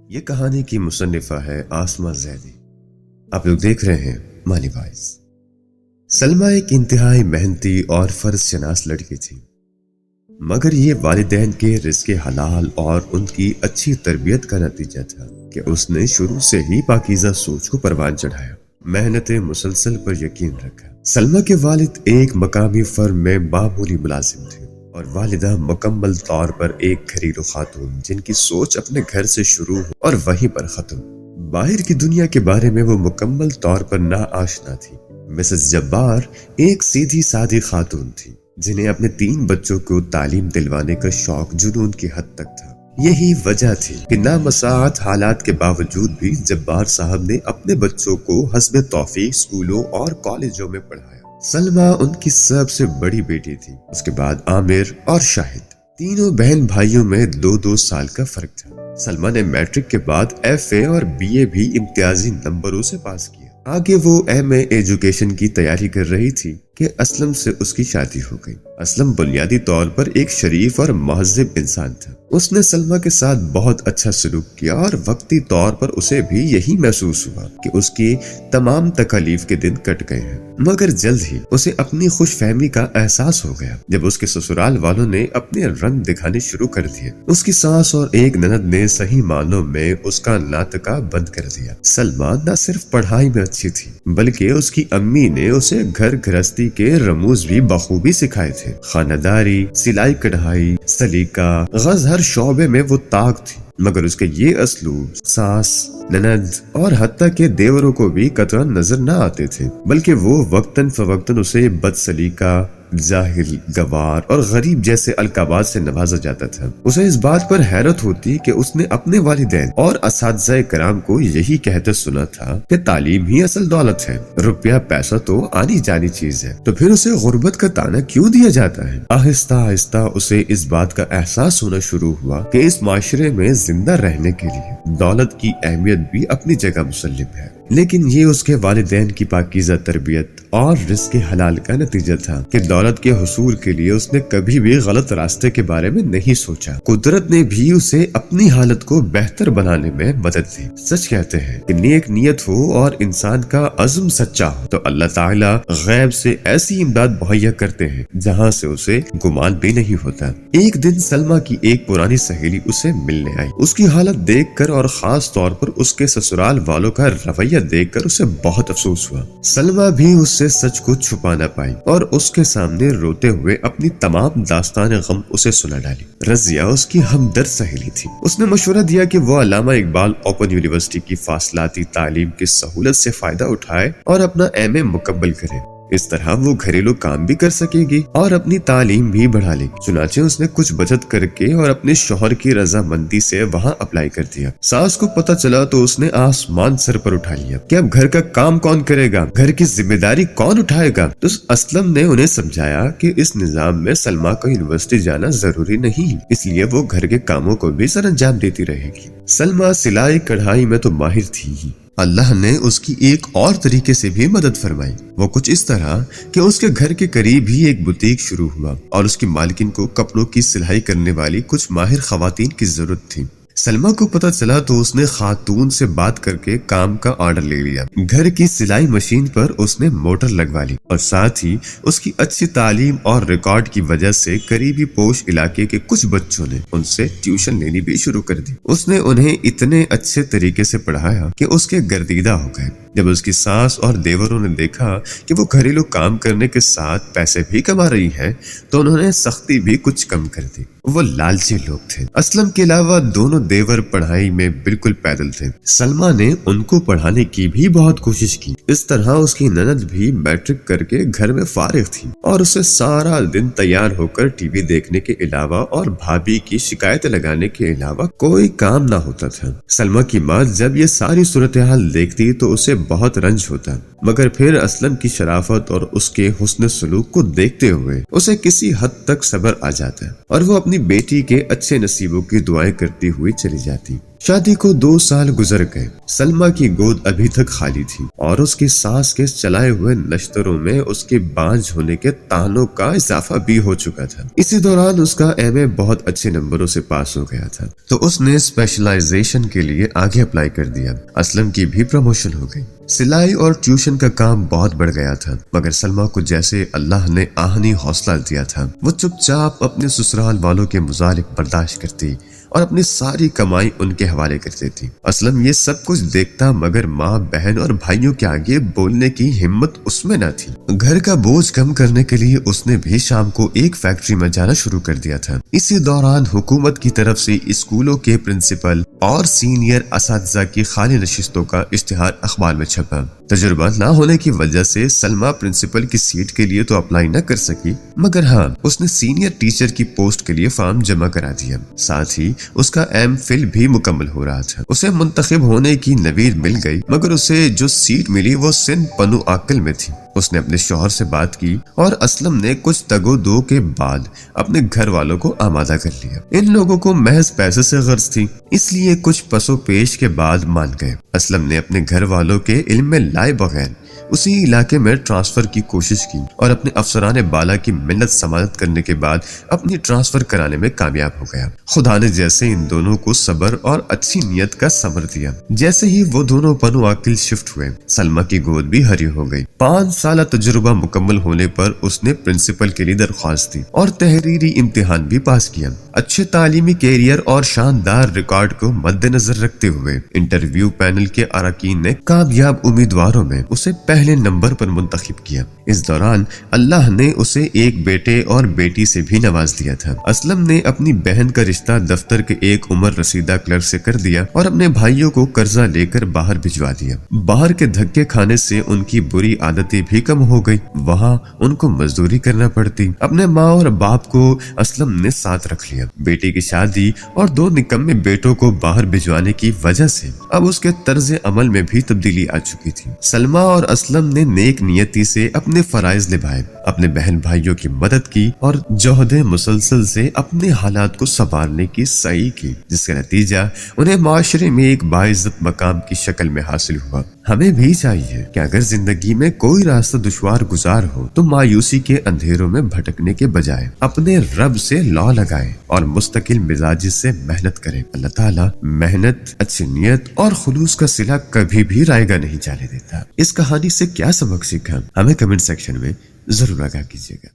یہ کہانی کی مصنفہ ہے آسمہ زیدی۔ آپ لوگ دیکھ رہے ہیں مانی وائز۔ سلمہ ایک انتہائی محنتی اور فرض شناس لڑکی تھی، مگر یہ والدین کے رزق حلال اور ان کی اچھی تربیت کا نتیجہ تھا کہ اس نے شروع سے ہی پاکیزہ سوچ کو پروان چڑھایا، محنت مسلسل پر یقین رکھا۔ سلمہ کے والد ایک مقامی فرم میں معمولی ملازم تھے اور والدہ مکمل طور پر ایک گھریلو خاتون جن کی سوچ اپنے گھر سے شروع اور وہیں پر ختم۔ باہر کی دنیا کے بارے میں وہ مکمل طور پر ناآشنا تھی۔ مسز جبار ایک سیدھی سادی خاتون تھی جنہیں اپنے 3 بچوں کو تعلیم دلوانے کا شوق جنون کی حد تک تھا۔ یہی وجہ تھی کہ نامساعد حالات کے باوجود بھی جبار صاحب نے اپنے بچوں کو حسب توفیق اسکولوں اور کالجوں میں پڑھایا۔ سلمہ ان کی سب سے بڑی بیٹی تھی، اس کے بعد عامر اور شاہد۔ تینوں بہن بھائیوں میں 2 سال کا فرق تھا۔ سلمہ نے میٹرک کے بعد FA اور BA بھی امتیازی نمبروں سے پاس کیا۔ آگے وہ MA ایجوکیشن کی تیاری کر رہی تھی کہ اسلم سے اس کی شادی ہو گئی۔ اسلم بنیادی طور پر ایک شریف اور مہذب انسان تھا۔ اس نے سلمہ کے ساتھ بہت اچھا سلوک کیا اور وقتی طور پر اسے بھی یہی محسوس ہوا کہ اس کی تمام تکالیف کے دن کٹ گئے ہیں، مگر جلد ہی اسے اپنی خوش فہمی کا احساس ہو گیا جب اس کے سسرال والوں نے اپنے رنگ دکھانے شروع کر دیے۔ اس کی ساس اور ایک نند نے صحیح معنوں میں اس کا ناطقہ بند کر دیا۔ سلمہ نہ صرف پڑھائی میں اچھی تھی بلکہ اس کی امی نے اسے گھر گھرستی کے رموز بھی بخوبی سکھائے تھے۔ خانہ داری، سلائی کڑھائی، سلیقہ، غرض ہر شعبے میں وہ طاق تھی، مگر اس کے یہ اسلوب ساس، نند اور حتیٰ کہ دیوروں کو بھی قطعاً نظر نہ آتے تھے، بلکہ وہ وقتاً فوقتاً اسے بد سلیقہ، جاہل، گوار اور غریب جیسے القابات سے نوازا جاتا تھا۔ اسے اس بات پر حیرت ہوتی کہ اس نے اپنے والدین اور اساتذہ کرام کو یہی کہتے سنا تھا کہ تعلیم ہی اصل دولت ہے، روپیہ پیسہ تو آنی جانی چیز ہے، تو پھر اسے غربت کا طعنہ کیوں دیا جاتا ہے؟ آہستہ آہستہ اسے اس بات کا احساس ہونا شروع ہوا کہ اس معاشرے میں زندہ رہنے کے لیے دولت کی اہمیت بھی اپنی جگہ مسلم ہے، لیکن یہ اس کے والدین کی پاکیزہ تربیت اور رزق حلال کا نتیجہ تھا کہ دولت کے حصول کے لیے اس نے کبھی بھی غلط راستے کے بارے میں نہیں سوچا۔ قدرت نے بھی اسے اپنی حالت کو بہتر بنانے میں مدد دی۔ سچ کہتے ہیں کہ نیک نیت ہو اور انسان کا عزم سچا ہو تو اللہ تعالیٰ غیب سے ایسی امداد مہیا کرتے ہیں جہاں سے اسے گمان بھی نہیں ہوتا۔ ایک دن سلمہ کی ایک پرانی سہیلی اسے ملنے آئی۔ اس کی حالت دیکھ کر اور خاص طور پر اس کے سسرال والوں کا رویہ دیکھ کر اسے بہت افسوس ہوا۔ سلمہ بھی اس سے سچ کو چھپا نہ پائی اور اس کے سامنے روتے ہوئے اپنی تمام داستان غم اسے سنا ڈالی۔ رضیہ اس کی ہمدرد سہیلی تھی۔ اس نے مشورہ دیا کہ وہ علامہ اقبال اوپن یونیورسٹی کی فاصلاتی تعلیم کی سہولت سے فائدہ اٹھائے اور اپنا MA مکمل کرے۔ اس طرح وہ گھریلو کام بھی کر سکے گی اور اپنی تعلیم بھی بڑھا لے گی۔ چنانچہ اس نے کچھ بچت کر کے اور اپنے شوہر کی رضامندی سے وہاں اپلائی کر دیا۔ ساس کو پتہ چلا تو اس نے آسمان سر پر اٹھا لیا کہ اب گھر کا کام کون کرے گا، گھر کی ذمہ داری کون اٹھائے گا۔ تو اسلم نے انہیں سمجھایا کہ اس نظام میں سلمہ کا یونیورسٹی جانا ضروری نہیں، اس لیے وہ گھر کے کاموں کو بھی سر انجام دیتی رہے گی۔ سلمہ سلائی کڑھائی میں تو ماہر تھی ہی، اللہ نے اس کی ایک اور طریقے سے بھی مدد فرمائی۔ وہ کچھ اس طرح کہ اس کے گھر کے قریب ہی ایک بوتیک شروع ہوا اور اس کی مالکن کو کپڑوں کی سلائی کرنے والی کچھ ماہر خواتین کی ضرورت تھی۔ سلمہ کو پتہ چلا تو اس نے خاتون سے بات کر کے کام کا آرڈر لے لیا۔ گھر کی سلائی مشین پر اس نے موٹر لگوا لی اور ساتھ ہی اس کی اچھی تعلیم اور ریکارڈ کی وجہ سے قریبی پوش علاقے کے کچھ بچوں نے ان سے ٹیوشن لینی بھی شروع کر دی۔ اس نے انہیں اتنے اچھے طریقے سے پڑھایا کہ اس کے گردیدہ ہو گئے۔ جب اس کی ساس اور دیوروں نے دیکھا کہ وہ گھریلو کام کرنے کے ساتھ پیسے بھی کما رہی ہیں تو انہوں نے سختی بھی کچھ کم کر دی۔ وہ لالچی لوگ تھے۔ اسلم کے علاوہ دونوں دیور پڑھائی میں بالکل پیدل تھے۔ سلمہ نے ان کو پڑھانے کی بھی بہت کوشش کی۔ اس طرح اس کی نند بھی میٹرک کر کے گھر میں فارغ تھی اور اسے سارا دن تیار ہو کر ٹی وی دیکھنے کے علاوہ اور بھابھی کی شکایتیں لگانے کے علاوہ کوئی کام نہ ہوتا تھا۔ سلمہ کی ماں جب یہ ساری صورتحال دیکھتی تو اسے بہت رنج ہوتا، مگر پھر اسلم کی شرافت اور اس کے حسن سلوک کو دیکھتے ہوئے اسے کسی حد تک صبر آ جاتا اور وہ اپنی بیٹی کے اچھے نصیبوں کی دعائیں کرتی ہوئی چلی جاتی۔ شادی کو 2 سال گزر گئے۔ سلمیٰ کی گود ابھی تک خالی تھی اور اس کی ساس کے چلائے ہوئے نشتروں میں اس کے بانجھ ہونے کے طعنوں کا اضافہ بھی ہو چکا تھا۔ اسی دوران اس کا ایم بہت اچھے نمبروں سے پاس ہو گیا تھا، تو اس نے اسپیشلائزیشن کے لیے آگے اپلائی کر دیا۔ اسلم کی بھی پروموشن ہو گئی۔ سلائی اور ٹیوشن کا کام بہت بڑھ گیا تھا، مگر سلمیٰ کو جیسے اللہ نے آہنی حوصلہ دیا تھا، وہ چپ چاپ اپنے سسرال والوں کے مظالم برداشت کرتی اور اپنی ساری کمائی ان کے حوالے کر دیتی۔ اسلم یہ سب کچھ دیکھتا، مگر ماں، بہن اور بھائیوں کے آگے بولنے کی ہمت اس میں نہ تھی۔ گھر کا بوجھ کم کرنے کے لیے اس نے بھی شام کو ایک فیکٹری میں جانا شروع کر دیا تھا۔ اسی دوران حکومت کی طرف سے اسکولوں کے پرنسپل اور سینئر اساتذہ کی خالی نشستوں کا اشتہار اخبار میں چھپا۔ تجربہ نہ ہونے کی وجہ سے سلمیٰ پرنسپل کی سیٹ کے لیے تو اپلائی نہ کر سکی، مگر ہاں، اس نے سینئر ٹیچر کی پوسٹ کے لیے فارم جمع کرا دیا۔ ساتھ ہی اس کا ایم فل بھی مکمل ہو رہا تھا۔ اسے منتخب ہونے کی نوید مل گئی، مگر اسے جو سیٹ ملی وہ سندھ پنو آکل میں تھی۔ اس نے اپنے شوہر سے بات کی اور اسلم نے کچھ تگ و دو کے بعد اپنے گھر والوں کو آمادہ کر لیا۔ ان لوگوں کو محض پیسے سے غرض تھی، اس لیے کچھ پس و پیش کے بعد مان گئے۔ اسلم نے اپنے گھر والوں کے علم میں لائے بغیر اسی علاقے میں ٹرانسفر کی کوشش کی اور اپنے افسران بالا کی منت سماعت کرنے کے بعد اپنی ٹرانسفر کرانے میں کامیاب ہو گیا۔ خدا نے جیسے ان دونوں کو صبر اور اچھی نیت کا ثمر دیا، جیسے ہی وہ دونوں پنو آکل شفٹ ہوئے، سلمیٰ کی گود بھی ہری ہو گئی۔ 5 سالہ تجربہ مکمل ہونے پر اس نے پرنسپل کے لیے درخواست دی اور تحریری امتحان بھی پاس کیا۔ اچھے تعلیمی کیریئر اور شاندار ریکارڈ کو مد نظر رکھتے ہوئے انٹرویو پینل کے اراکین نے کامیاب امیدواروں میں اسے پہلے نمبر پر منتخب کیا۔ اس دوران اللہ نے اسے ایک بیٹے اور بیٹی سے بھی نواز دیا تھا۔ اسلم نے اپنی بہن کا رشتہ دفتر کے ایک عمر رسیدہ کلرک سے کر دیا اور اپنے بھائیوں کو قرضہ لے کر باہر بھجوا دیا۔ باہر کے دھکے کھانے سے ان کی بری عادتیں بھی کم ہو گئی، وہاں ان کو مزدوری کرنا پڑتی۔ اپنے ماں اور باپ کو اسلم نے ساتھ رکھ لیا۔ بیٹی کی شادی اور 2 نکمے بیٹوں کو باہر بھجوانے کی وجہ سے اب اس کے طرز عمل میں بھی تبدیلی آ چکی تھی۔ سلمیٰ اور اسلم نے نیک نیتی سے اپنے فرائض نبھائے، اپنے بہن بھائیوں کی مدد کی اور جوہد مسلسل سے اپنے حالات کو سنوارنے کی سعی کی، جس کا نتیجہ انہیں معاشرے میں ایک باعزت مقام کی شکل میں حاصل ہوا۔ ہمیں بھی چاہیے کہ اگر زندگی میں کوئی راستہ دشوار گزار ہو تو مایوسی کے اندھیروں میں بھٹکنے کے بجائے اپنے رب سے لو لگائیں اور مستقل مزاجی سے محنت کریں۔ اللہ تعالیٰ محنت، اچھی نیت اور خلوص کا صلہ کبھی بھی رائیگاں نہیں جانے دیتا۔ اس کہانی سے کیا سبق سیکھا؟ ہمیں کمنٹ سیکشن میں ضرور آگاہ کیجیے گا۔